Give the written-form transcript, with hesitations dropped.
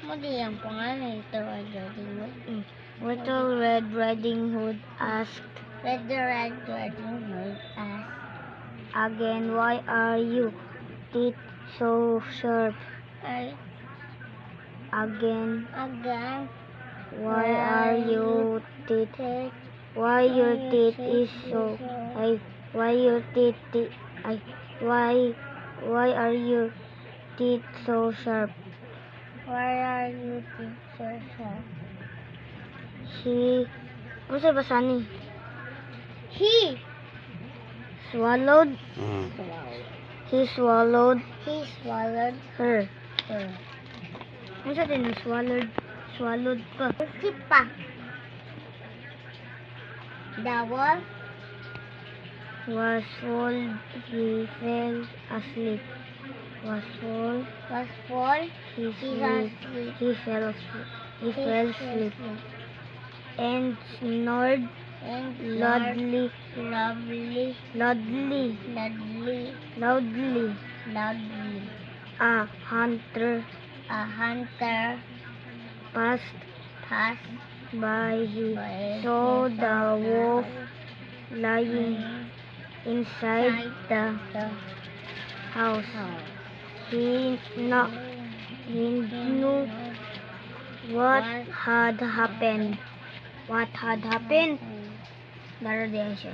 Mali ang pangalan ito, Red Riding Hood. Little Red Riding Hood asked Red Riding Hood asked again, "Why are you teeth so sharp?" Again, "Why are you teeth? Why your teeth is so? Why your teeth? Why are your teeth so sharp?" Why are you teeth so sharp? Ano sa basa ni? He Swallowed. He swallowed her. Ano sa din? Swallowed pa. Skip pa. The wolf Was full. He fell asleep. Was full. He fell asleep. And snored loudly. A hunter passed by. He saw the wolf lying inside the house. He knew what had happened. Daro diyan siya.